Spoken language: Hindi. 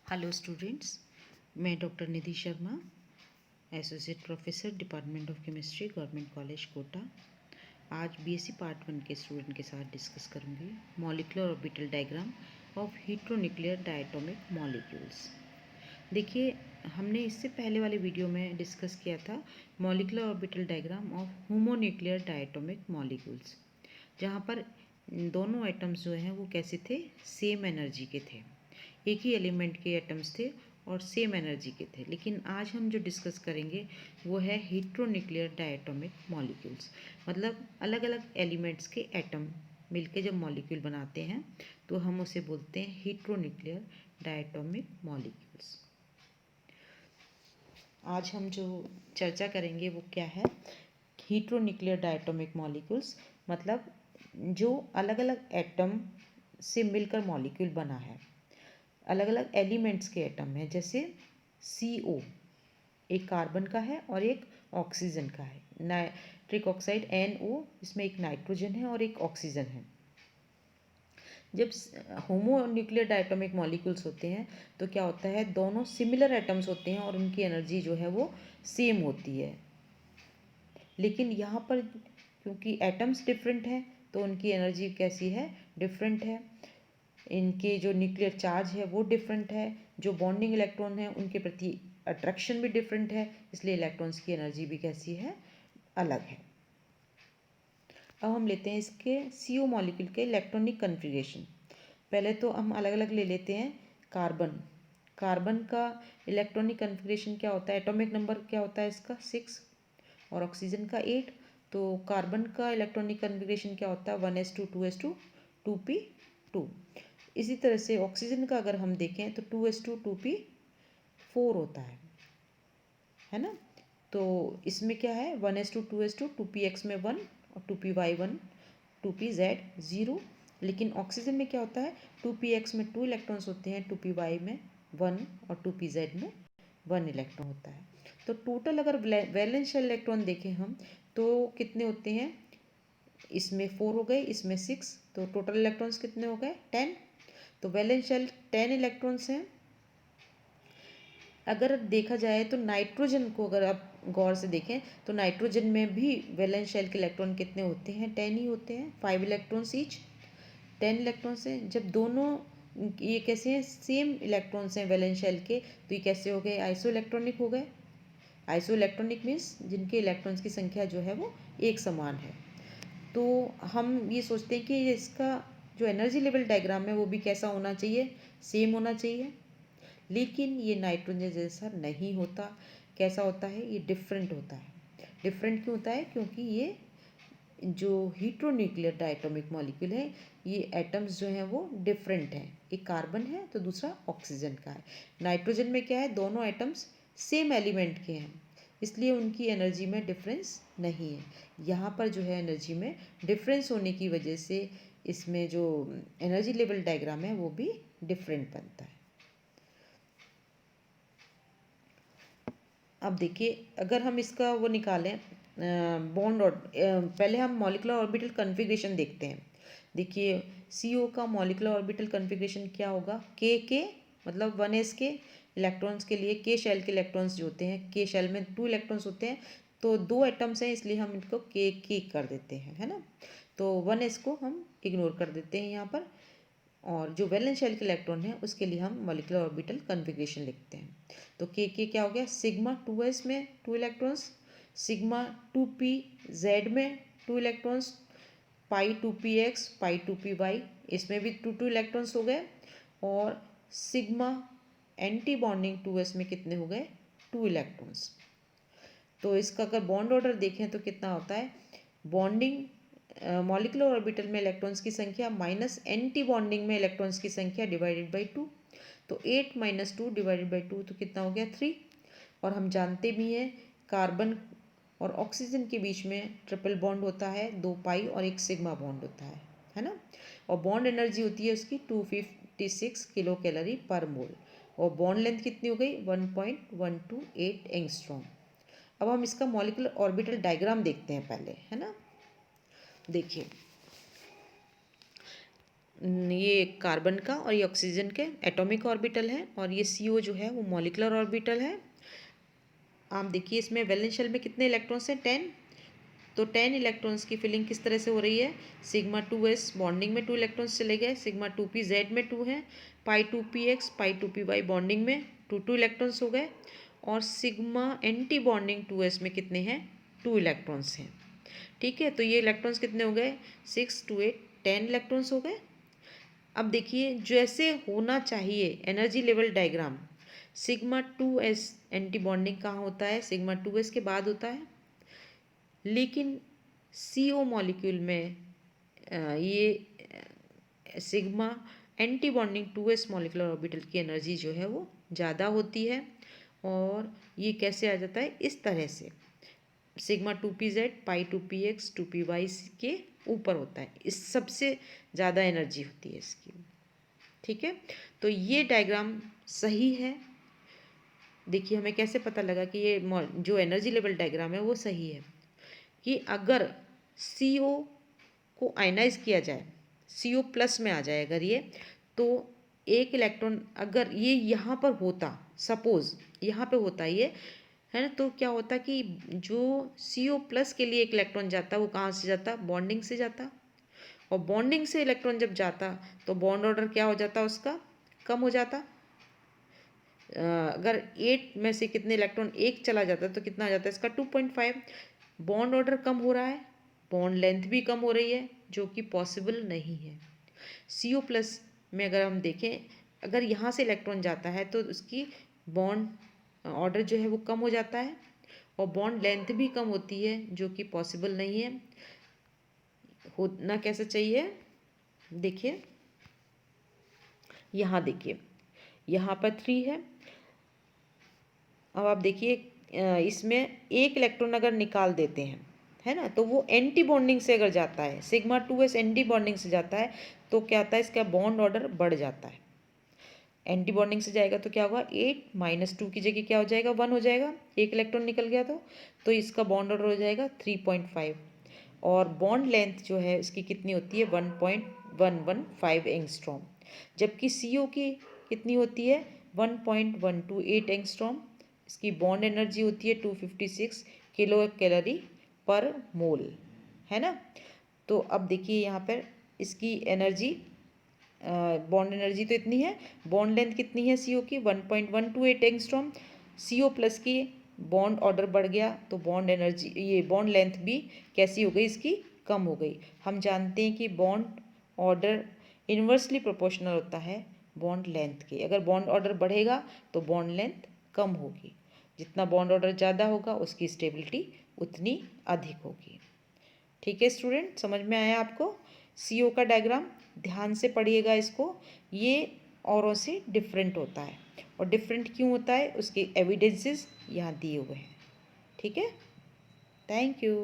हेलो स्टूडेंट्स, मैं doctor Nidhi Sharma, associate professor department of chemistry, government college Kota. आज बीएससी पार्ट 1 के स्टूडेंट के साथ डिस्कस करूंगी molecular orbital diagram of heteronuclear diatomic molecules. देखिए, हमने इससे पहले वाले वीडियो में डिस्कस किया था molecular orbital diagram of homonuclear diatomic molecules, जहाँ पर दोनों एटम्स जो हैं वो कैसे थे, सेम एनर्जी के थे, एक ही एलिमेंट के एटम्स थे और सेम एनर्जी के थे। लेकिन आज हम जो डिस्कस करेंगे वो है हेटेरोन्यूक्लियर डायटोमिक मॉलिक्यूल्स, मतलब अलग अलग एलिमेंट्स के एटम मिलके जब मॉलिक्यूल बनाते हैं तो हम उसे बोलते हैं हेटेरोन्यूक्लियर डायटोमिक मॉलिक्यूल्स। आज हम जो चर्चा करेंगे वो क्या है, हेटेरोन्यूक्लियर डायटोमिक मॉलिक्यूल्स, मतलब जो अलग अलग एटम से मिलकर मॉलिक्यूल बना है, अलग अलग एलिमेंट्स के एटम हैं। जैसे CO एक कार्बन का है और एक ऑक्सीजन का है, नाइट्रिक ऑक्साइड NO, इसमें एक नाइट्रोजन है और एक ऑक्सीजन है। जब होमोन्यूक्लियर डायटोमिक मॉलिक्यूल्स होते हैं तो क्या होता है, दोनों सिमिलर एटम्स होते हैं और उनकी एनर्जी जो है वो सेम होती है। लेकिन यहाँ पर क्योंकि एटम्स डिफरेंट हैं तो उनकी एनर्जी कैसी है, डिफरेंट है। इनके जो न्यूक्लियर चार्ज है वो डिफरेंट है, जो बॉन्डिंग इलेक्ट्रॉन है उनके प्रति अट्रैक्शन भी डिफरेंट है, इसलिए इलेक्ट्रॉन्स की एनर्जी भी कैसी है, अलग है। अब हम लेते हैं इसके CO मॉलिक्यूल के इलेक्ट्रॉनिक कन्फिग्रेशन। पहले तो हम अलग अलग ले लेते हैं। कार्बन का इलेक्ट्रॉनिक कन्फिग्रेशन क्या होता है, एटॉमिक नंबर क्या होता है इसका 6 और ऑक्सीजन का 8। तो कार्बन का इलेक्ट्रॉनिक कन्फिग्रेशन क्या होता है 1s2 2s2 2p2। इसी तरह से ऑक्सीजन का अगर हम देखें तो 2s2 2p4 होता है ना। तो इसमें क्या है 1s2 2s2 2px में 1 और 2py 1 2pz 0। लेकिन ऑक्सीजन में क्या होता है 2px में 2 इलेक्ट्रॉन्स होते हैं, 2py में 1 और 2pz में 1 इलेक्ट्रॉन होता है। तो टोटल अगर वैलेंस शेल इलेक्ट्रॉन देखें हम तो कितने होते हैं, इसमें 4 हो गए, इसमें 6, तो टोटल इलेक्ट्रॉन्स कितने हो गए 10। तो वैलेंस शेल 10 इलेक्ट्रॉन्स हैं। अगर देखा जाए तो नाइट्रोजन को अगर आप गौर से देखें तो नाइट्रोजन में भी वैलेंस शेल के इलेक्ट्रॉन कितने होते हैं, 10 ही होते हैं, 5 इलेक्ट्रॉन्स ईच, 10 इलेक्ट्रॉन्स हैं। जब दोनों ये कैसे हैं, सेम इलेक्ट्रॉन्स हैं वैलेंस शेल के, तो ये कैसे हो गए, आइसो इलेक्ट्रॉनिक हो गए। आइसो इलेक्ट्रॉनिक मीन्स जिनके इलेक्ट्रॉन्स की संख्या जो है वो एक समान है। तो हम ये सोचते हैं कि इसका जो एनर्जी लेवल डायग्राम है वो भी कैसा होना चाहिए, सेम होना चाहिए। लेकिन ये नाइट्रोजन जैसा नहीं होता। कैसा होता है, ये डिफरेंट होता है। डिफरेंट क्यों होता है, क्योंकि ये जो हेटेरोन्यूक्लियर डायटोमिक मॉलिक्यूल है, ये एटम्स जो हैं वो डिफरेंट हैं। एक कार्बन है तो दूसरा ऑक्सीजन का है। नाइट्रोजन में क्या है, दोनों एटम्स सेम एलिमेंट के हैं, इसलिए उनकी एनर्जी में डिफरेंस नहीं है। यहाँ पर जो है एनर्जी में डिफरेंस होने की वजह से इसमें जो एनर्जी लेवल डायग्राम है वो भी डिफरेंट बनता है। अब देखिए, अगर हम इसका वो निकालें बॉन्ड और पहले हम मॉलिक्यूलर ऑर्बिटल कन्फिग्रेशन देखते हैं। देखिए CO का मॉलिक्यूलर ऑर्बिटल कन्फिग्रेशन क्या होगा, के मतलब 1s के इलेक्ट्रॉन्स के लिए के शेल के इलेक्ट्रॉन्स जो होते हैं, के शेल में 2 इलेक्ट्रॉन्स होते हैं, तो 2 एटम्स हैं इसलिए हम इनको के कर देते हैं, है ना। तो 1s को हम इग्नोर कर देते हैं यहाँ पर, और जो वैलेंस शेल के इलेक्ट्रॉन है उसके लिए हम मॉलिक्यूलर ऑर्बिटल कन्फिग्रेशन लिखते हैं। तो के क्या हो गया, सिग्मा 2s में 2 इलेक्ट्रॉन्स, सिग्मा 2p z में 2 इलेक्ट्रॉन्स, पाई 2px पाई 2py इसमें भी 2 इलेक्ट्रॉन्स हो गए, और सिग्मा एंटी बॉन्डिंग 2s में कितने हो गए, 2 इलेक्ट्रॉन्स। तो इसका अगर बॉन्ड ऑर्डर देखें तो कितना होता है, बॉन्डिंग मॉलिक्यूलर ऑर्बिटल में इलेक्ट्रॉन्स की संख्या माइनस एंटी बॉन्डिंग में इलेक्ट्रॉन्स की संख्या डिवाइडेड बाई 2। तो 8 - 2 डिवाइडेड बाई 2 तो कितना हो गया 3। और हम जानते भी हैं कार्बन और ऑक्सीजन के बीच में ट्रिपल बॉन्ड होता है, 2 पाई और एक सिग्मा बॉन्ड होता है ना। और बॉन्ड एनर्जी होती है उसकी 256 किलो कैलोरी पर मोल, और बॉन्ड लेंथ कितनी हो गई 1.128 एंगस्ट्रॉम। अब हम इसका मॉलिक्यूलर ऑर्बिटल डायग्राम देखते हैं पहले, है ना। देखिए ये कार्बन का और ये ऑक्सीजन के एटॉमिक ऑर्बिटल है, और ये CO जो है वो मॉलिक्यूलर ऑर्बिटल है। आप देखिए इसमें वैलेंस शेल में कितने इलेक्ट्रॉन्स हैं, 10। तो 10 इलेक्ट्रॉन्स की फिलिंग किस तरह से हो रही है, सिग्मा 2s बॉन्डिंग में 2 इलेक्ट्रॉन्स चले गए, सिग्मा 2p z में 2 है, पाई 2px पाई 2py बॉन्डिंग में 2 इलेक्ट्रॉन्स हो गए, और सिग्मा एंटी बॉन्डिंग 2s में कितने हैं, 2 इलेक्ट्रॉन्स हैं। ठीक है, तो ये इलेक्ट्रॉन्स कितने हो गए, 6 2 8 10 इलेक्ट्रॉन्स हो गए। अब देखिए जैसे होना चाहिए energy level diagram, sigma 2s anti bonding कहाँ होता है, सिग्मा 2s के बाद होता है, लेकिन CO मॉलिक्यूल में ये sigma anti bonding 2s molecular orbital की एनर्जी जो है वो ज़्यादा होती है। और ये कैसे आ जाता है, इस तरह से सिग्मा 2pz पाई 2px 2py के ऊपर होता है, इस सबसे ज़्यादा एनर्जी होती है इसकी। ठीक है, तो ये डायग्राम सही है। देखिए हमें कैसे पता लगा कि ये जो एनर्जी लेवल डायग्राम है वो सही है, कि अगर CO को आयनाइज किया जाए, CO प्लस में आ जाए अगर ये, तो एक इलेक्ट्रॉन अगर ये यहाँ पर होता, सपोज यहाँ पे होता ये है ना, तो क्या होता कि जो CO प्लस के लिए एक इलेक्ट्रॉन जाता वो कहाँ से जाता, बॉन्डिंग से जाता, और बॉन्डिंग से इलेक्ट्रॉन जब जाता तो बॉन्ड ऑर्डर क्या हो जाता उसका, कम हो जाता। अगर 8 में से कितने इलेक्ट्रॉन एक चला जाता तो कितना आ जाता है इसका, 2.5। बॉन्ड ऑर्डर कम हो रहा है, बॉन्ड लेंथ भी कम हो रही है, जो कि पॉसिबल नहीं है। CO प्लस में अगर हम देखें, अगर यहाँ से इलेक्ट्रॉन जाता है तो उसकी बॉन्ड ऑर्डर जो है वो कम हो जाता है, और बॉन्ड लेंथ भी कम होती है, जो कि पॉसिबल नहीं है। होना कैसे चाहिए, देखिए यहाँ देखिए यहाँ पर 3 है। अब आप देखिए इसमें एक इलेक्ट्रॉन अगर निकाल देते हैं, है ना, तो वो एंटी बॉन्डिंग से अगर जाता है, सिग्मा 2s एंटी बॉन्डिंग से जाता है, तो क्या आता है, इसका बॉन्ड ऑर्डर बढ़ जाता है। एंटी बॉन्डिंग से जाएगा तो क्या होगा, 8 -2 की जगह क्या हो जाएगा, 1 हो जाएगा, एक इलेक्ट्रॉन निकल गया तो इसका बॉन्ड ऑर्डर हो जाएगा 3.5, और बॉन्ड लेंथ जो है इसकी कितनी होती है, 1.115 एंगस्ट्रॉम, जबकि CO की कितनी होती है, 1.128 एंगस्ट्रॉम। इसकी बॉन्ड एनर्जी होती है 256 किलो कैलोरी पर मोल, है ना। तो अब देखिए यहाँ पर इसकी एनर्जी, बॉन्ड एनर्जी तो इतनी है, बॉन्ड लेंथ कितनी है CO की, 1.128 एंगस्ट्रॉम। CO प्लस की बॉन्ड ऑर्डर बढ़ गया तो बॉन्ड एनर्जी, ये बॉन्ड लेंथ भी कैसी हो गई इसकी, कम हो गई। हम जानते हैं कि बॉन्ड ऑर्डर इन्वर्सली प्रोपोर्शनल होता है बॉन्ड लेंथ के, अगर बॉन्ड ऑर्डर बढ़ेगा तो बॉन्ड लेंथ कम होगी, जितना बॉन्ड ऑर्डर ज़्यादा होगा उसकी स्टेबिलिटी उतनी अधिक होगी। ठीक है स्टूडेंट, समझ में आया आपको। CO का डायग्राम ध्यान से पढ़िएगा इसको, ये औरों से डिफरेंट होता है, और डिफरेंट क्यों होता है उसके एविडेंसेस यहाँ दिए हुए हैं। ठीक है, थैंक यू।